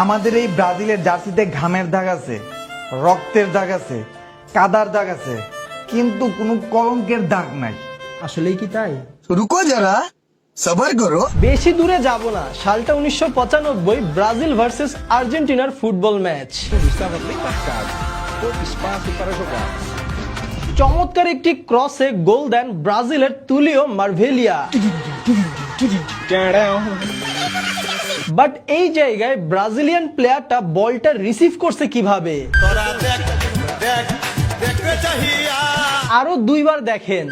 আমাদের এই ব্রাজিলের জার্সিতে ঘামের দাগ আছে, রক্তের দাগ আছে, কাদার দাগ আছে, কিন্তু কোনো কলঙ্কের দাগ নাই। আসলেই কি তাই? रुको जरा सबर करो। বেশি দূরে যাব না, সালটা 1995, ব্রাজিল ভার্সেস আর্জেন্টিনার ফুটবল ম্যাচ। চমৎকার একটি ক্রসে গোল দেন ব্রাজিলের তুলিও মার্ভেলিয়া। বাট এই জায়গায় ব্রাজিলিয়ান প্লেয়ারটা বলটা রিসিভ করছে কিভাবে? আরো দুইবার দেখেন।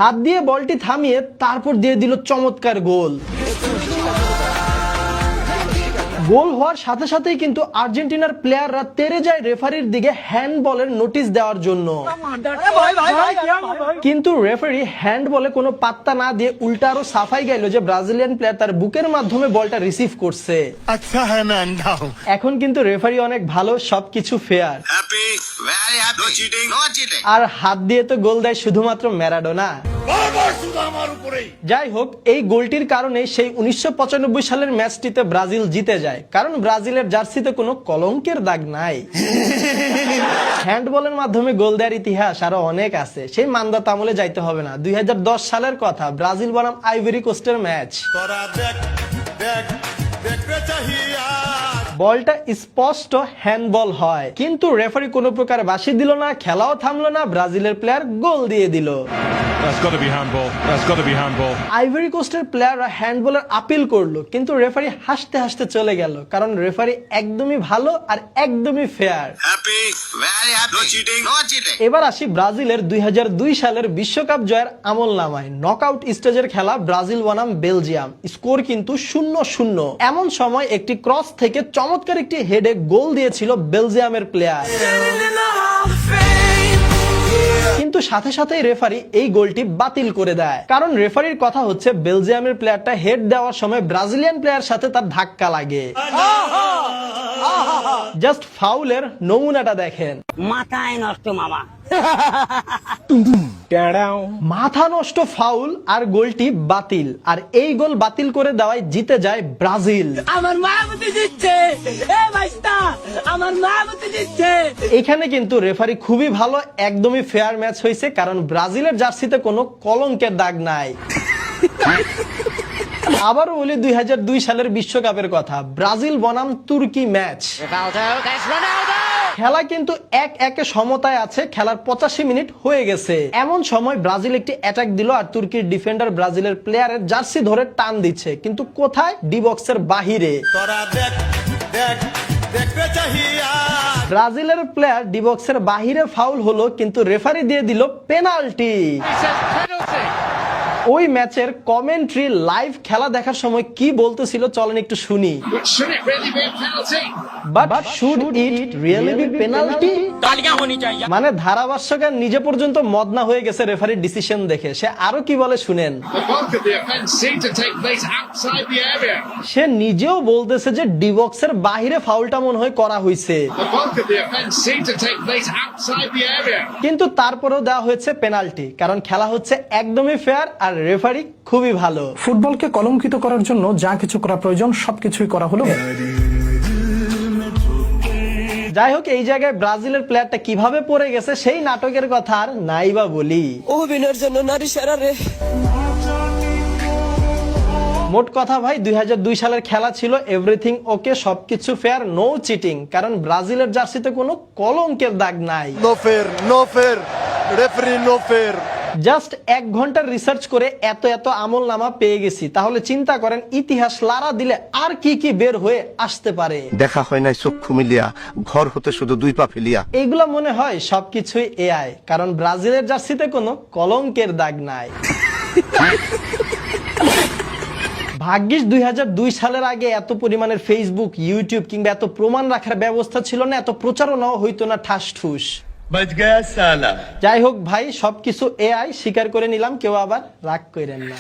হাত দিয়ে বলটি থামিয়ে তারপর দিয়ে দিল চমৎকার গোল। গোল হওয়ার সাথে সাথেই কিন্তু আর্জেন্টিনার প্লেয়াররা তেড়ে যায় রেফারির দিকে হ্যান্ডবলের নোটিশ দেওয়ার জন্য, কিন্তু রেফারি হ্যান্ডবলে কোনো পাত্তা না দিয়ে উল্টা আরো সাফাই গাইল যে ব্রাজিলিয়ান প্লেয়ার তার বুকের মাধ্যমে বলটা রিসিভ করছে। अच्छा है मैं अंधा हूँ। এখন কিন্তু রেফারি অনেক ভালো, সবকিছু fair. Happy very happy no cheating no cheating. আর হাত দিয়ে তো গোল দেয় শুধুমাত্র ম্যারাডোনা। যাই হোক, এই গোলটির কারণে সেই 1995 সালের ম্যাচটিতে ব্রাজিল জিতে যায়, কারণ ব্রাজিলের জার্সিতে কোনো কলঙ্কের দাগ নাই। হ্যান্ডবলের মাধ্যমে গোল দেওয়ার ইতিহাস আরো অনেক আছে, সেই মান্দাত আমলে যাইতে হবে না। 2010 সালের কথা, ব্রাজিল বনাম আইভরি কোস্টের ম্যাচ। বলটা স্পষ্ট হ্যান্ডবল হয়, কিন্তু রেফারি কোনো প্রকার বাঁশি দিল না, খেলাও থামলো না, ব্রাজিলের প্লেয়ার গোল দিয়ে দিল। That's got to be handball. That's got to be handball. Ivory কোস্টের প্লেয়াররা হ্যান্ডবলের আপিল করলো, কিন্তু রেফারি হাসতে হাসতে চলে গেল, কারণ রেফারি একদমই ভালো আর একদমই fair. Happy very happy no cheating no cheating. এবার আসি ব্রাজিলের 2002 সালের বিশ্বকাপ জয়ের আমল নামায়। নকআউট স্টেজের খেলা ব্রাজিল বনাম বেলজিয়াম, স্কোর কিন্তু 0-0। এমন সময় একটি ক্রস থেকে চমৎকার একটি হেডে গোল দিয়েছিল বেলজিয়ামের প্লেয়ার, কিন্তু সাথে সাথেই রেফারি এই গোলটি বাতিল করে দেয়। কারণ রেফারির কথা হচ্ছে বেলজিয়ামের প্লেয়ারটা হেড দেওয়ার সময় ব্রাজিলিয়ান প্লেয়ার সাথে তার ধাক্কা লাগে। জাস্ট ফাউলের নমুনাটা দেখেন। মাথায় নষ্ট মামা। মাথা নষ্ট ফাউল আর গোলটি বাতিল, আর এই গোল বাতিল করে দেওয়ায় জিতে যায় ব্রাজিল। আমার মা বুঝতে দিচ্ছে, এ ভাইস্তা আমার মা বুঝতে দিচ্ছে। এখানে কিন্তু রেফারি খুবই ভালো, একদমই ফেয়ার ম্যাচ হয়েছে, কারণ ব্রাজিলের জার্সিতে কোনো কলঙ্কের দাগ নাই। আবারও বলি 2002 সালের বিশ্বকাপের কথা, ব্রাজিল বনাম তুর্কি ম্যাচ। খেলা কিন্তু 1-1 সমতায় আছে, খেলার 85 মিনিট হয়ে গেছে। এমন সময় ব্রাজিল একটি অ্যাটাক দিল, আর তুর্কির ডিফেন্ডার ব্রাজিলের প্লেয়ারের জার্সি ধরে টান দিচ্ছে, কিন্তু কোথায়? ডি বক্সের বাহিরে। ব্রাজিলের প্লেয়ার ডি বক্সের বাহিরে ফাউল হলো, কিন্তু রেফারি দিয়ে দিল পেনাল্টি। ওই ম্যাচের কমেন্ট্রি লাইভ খেলা দেখার সময় কি বলতেছিল চলেন একটু শুনি। But should it really be penalty? মানে ধারাভাষ্যকার নিজে পর্যন্ত মদনা হয়ে গেছে রেফারির ডিসিশন দেখে। সে আরো কি বলে শুনেন। সে নিজেও বলতেছে যে ডি বক্সের বাহিরে ফাউলটা মনে হয় করা হয়েছে, কিন্তু তারপরেও দেওয়া হয়েছে পেনাল্টি, কারণ খেলা হচ্ছে একদমই ফেয়ার আর রেফারি খুবই ভালো। ফুটবলকে কলঙ্কিত করার জন্য যা কিছু করা প্রয়োজন সবকিছুই করা হলো। যাই হোক, এই জায়গায় ব্রাজিলের প্লেয়ারটা কিভাবে পড়ে গেছে সেই নাটকের কথা আর নাই বা বলি। অভিনয়ের জন্য নারী সেরা রে। মোট কথা ভাই, 2002 সালের খেলা ছিল এভরিথিং ওকে, সবকিছু ফেয়ার, নো চিটিং, কারণ ব্রাজিলের জার্সিতে কোনো কলঙ্কের দাগ নাই। नो फेर रेफरी नो फेर। জাস্ট 1 ঘন্টার রিসার্চ করে এত আমল নামা পেয়ে গেছি, তাহলে চিন্তা করেন ইতিহাস লারা দিলে আর কি কি বের হয়ে আসতে পারে। দেখা হয় নাই চক্ষু মিলিয়া, ঘর হতে শুধু 2 পা ফেলিয়া। এইগুলা মনে হয় সবকিছুই এআই, কারণ ব্রাজিলের জার্সিতে কোনো কলঙ্কের দাগ নাই। ভাগ্যিস 2002 সালের আগে এত পরিমাণের ফেসবুক, ইউটিউব কিংবা এত প্রমাণ রাখার ব্যবস্থা ছিল না, এত প্রচারণাও হইতো না ঠাস ঠুস। যাই হোক ভাই, সবকিছু এআই স্বীকার করে নিলাম, কেউ আবার রাগ করেন না।